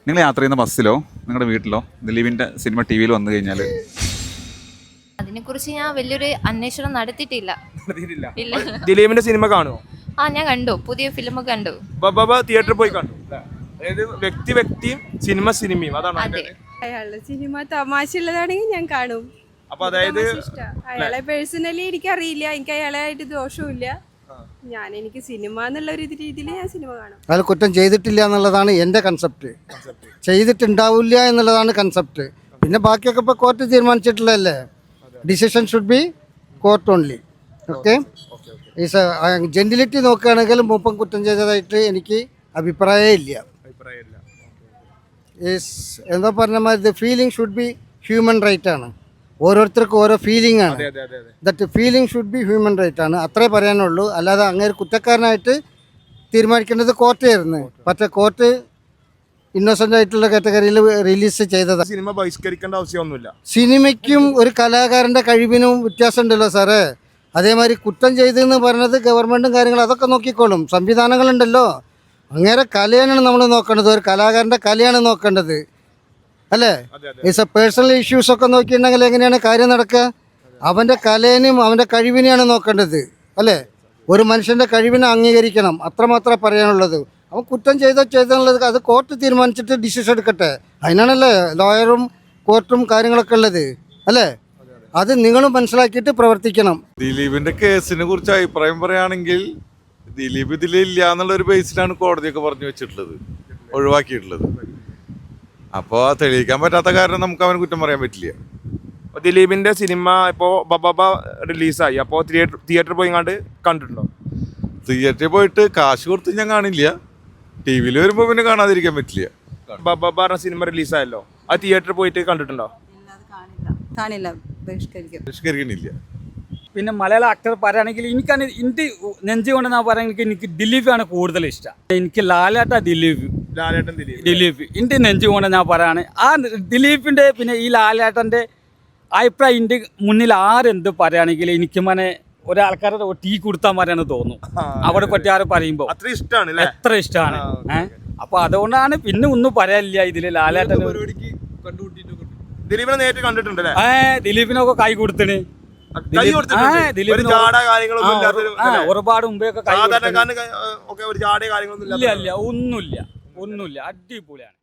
നിങ്ങൾ യാത്ര ചെയ്യുന്ന ബസ്സിലോ നിങ്ങളുടെ വീട്ടിലോ ദിലീപിന്റെ സിനിമ ടി വിയിൽ വന്നു കഴിഞ്ഞാൽ അതിനെക്കുറിച്ച് ഞാൻ വലിയൊരു അന്വേഷണം നടത്തിയിട്ടില്ല. ഇല്ല. ദിലീപിന്റെ സിനിമ കാണുമോ? ഞാൻ കണ്ടു, പുതിയ ഫിലിം കണ്ടു. തിയേറ്ററിൽ പോയി കണ്ടു. അതായത് വ്യക്തിയും സിനിമയും അതാണ്. അതെ, അയാളുടെ സിനിമ തമാശ ഉള്ളതാണെങ്കിൽ ഞാൻ കാണും. അപ്പൊ അതായത് അയാളെ പേഴ്സണലി എനിക്കറിയില്ല, എനിക്ക് അയാളായിട്ട് ദോഷവുമില്ല. എനിക്ക് സിനിമ എന്നുള്ള ഒരു രീതിയിൽ ഞാൻ സിനിമ കാണും. അയാൾ കുറ്റം ചെയ്തിട്ടില്ല എന്നുള്ളതാണ് എൻ്റെ കൺസെപ്റ്റ്. ചെയ്തിട്ടുണ്ടാവില്ല എന്നുള്ളതാണ് കൺസെപ്റ്റ്. പിന്നെ ബാക്കിയൊക്കെ ഇപ്പോൾ കോർട്ട് തീരുമാനിച്ചിട്ടുള്ളതല്ലേ. Decision should be court only. Okay, ജെന്റിലിറ്റി നോക്കുകയാണെങ്കിൽ മൂപ്പം കുറ്റം ചെയ്തതായിട്ട് എനിക്ക് അഭിപ്രായമേ ഇല്ല. എന്താ പറഞ്ഞ മാതിരി feeling should be human right ആണ്. ഓരോരുത്തർക്കും ഓരോ ഫീലിംഗ് ആണ്. That feeling should be human right ആണ്. അത്രേ പറയാനുള്ളൂ. അല്ലാതെ അങ്ങനെ കുറ്റക്കാരനായിട്ട് തീരുമാനിക്കേണ്ടത് കോർട്ടായിരുന്നു. പക്ഷേ കോർട്ട് ഇന്നോസെന്റ് ആയിട്ടുള്ള കാറ്റഗറിയിൽ റിലീസ് ചെയ്തതാണ്. സിനിമ ബഹിഷ്കരിക്കേണ്ട ആവശ്യമൊന്നുമില്ല. സിനിമയ്ക്കും ഒരു കലാകാരൻ്റെ കഴിവിനും വ്യത്യാസമുണ്ടല്ലോ സാറേ. അതേമാതിരി കുറ്റം ചെയ്തെന്ന് പറഞ്ഞത് ഗവൺമെൻറ്റും കാര്യങ്ങളും അതൊക്കെ നോക്കിക്കോളും. സംവിധാനങ്ങളുണ്ടല്ലോ. അങ്ങനെ കലയാണ് നമ്മൾ നോക്കേണ്ടത്. ഒരു കലാകാരൻ്റെ കലയാണ് നോക്കേണ്ടത്, അല്ലേ? ഇറ്റ്സ് എ പേഴ്സണൽ ഇഷ്യൂസൊക്കെ നോക്കിയിട്ടുണ്ടെങ്കിൽ എങ്ങനെയാണ് കാര്യം നടക്കുക? അവൻ്റെ കലേനും അവൻ്റെ കഴിവിനെയാണ് നോക്കേണ്ടത്, അല്ലേ? ഒരു മനുഷ്യൻ്റെ കഴിവിനെ അംഗീകരിക്കണം, അത്രമാത്രമേ പറയാനുള്ളത്. അവൻ കുറ്റം ചെയ്തെന്നുള്ളത് അത് കോർട്ട് തീരുമാനിച്ചിട്ട് ഡിസിഷൻ എടുക്കട്ടെ. അതിനാണല്ലേ ലോയറും കോർട്ടും കാര്യങ്ങളൊക്കെ ഉള്ളത്, അല്ലേ? അത് നിങ്ങളും മനസ്സിലാക്കിയിട്ട് പ്രവർത്തിക്കണം. ദിലീപിന്റെ കേസിനെ കുറിച്ച് അഭിപ്രായം പറയുകയാണെങ്കിൽ ദിലീപ് ഇതിലില്ല എന്നുള്ളൊരു ബേസിലാണ് കോടതിയൊക്കെ പറഞ്ഞു വെച്ചിട്ടുള്ളത്, ഒഴിവാക്കിയിട്ടുള്ളത്. അപ്പോൾ തെളിയിക്കാൻ പറ്റാത്ത കാരണം നമുക്ക് അവന് കുറ്റം പറയാൻ പറ്റില്ല. ദിലീപിന്റെ സിനിമ ഇപ്പോൾ ബബ റിലീസായി. അപ്പോൾ തിയേറ്ററിൽ പോയി കണ്ടിട്ടുണ്ടോ? തിയേറ്ററിൽ പോയിട്ട് കാശ് കൊടുത്ത് ഞാൻ കാണില്ല. ടി വിയിൽ വരുമ്പോൾ പിന്നെ കാണാതിരിക്കാൻ പറ്റില്ല. ബബ സിനിമ റിലീസായല്ലോ, ആ തിയേറ്ററിൽ പോയിട്ട് കണ്ടിട്ടുണ്ടോ? കാണില്ല, ബഹിഷ്കരിക്കണില്ല. പിന്നെ മലയാള ആക്ടർ പറയുകയാണെങ്കിൽ എനിക്കാണ് എൻ്റെ നെഞ്ച് കൊണ്ട് ഞാൻ പറയുകയാണെങ്കിൽ എനിക്ക് ദിലീപാണ് കൂടുതൽ ഇഷ്ടം. എനിക്ക് ലാലേട്ടൻ ദിലീപ് എൻ്റെ നെഞ്ച് കൊണ്ട് ഞാൻ പറയുകയാണ്. ആ ദിലീപിൻ്റെ പിന്നെ ഈ ലാലേട്ടൻ്റെ അഭിപ്രായം എൻ്റെ മുന്നിൽ ആരെന്ത് പറയുകയാണെങ്കിൽ എനിക്ക് മനെ ഒരാൾക്കാരുടെ ടീ കൊടുത്താൽ മതിയാണെന്ന് തോന്നും. അവിടെ പറ്റി ആരും പറയുമ്പോൾ എത്ര ഇഷ്ടമാണ്. അപ്പൊ അതുകൊണ്ടാണ് പിന്നെ ഒന്നും പറയാനില്ല ഇതില്. ലാലേട്ടൻ ദിലീപിനെ നേരിട്ട് കണ്ടിട്ടുണ്ട്. ദിലീപിനൊക്കെ കൈ കൊടുത്തിന്. ഒരുപാട് മുമ്പേ ഒക്കെ ഇല്ല, ഒന്നുമില്ല. അടിപൊളിയാണ്.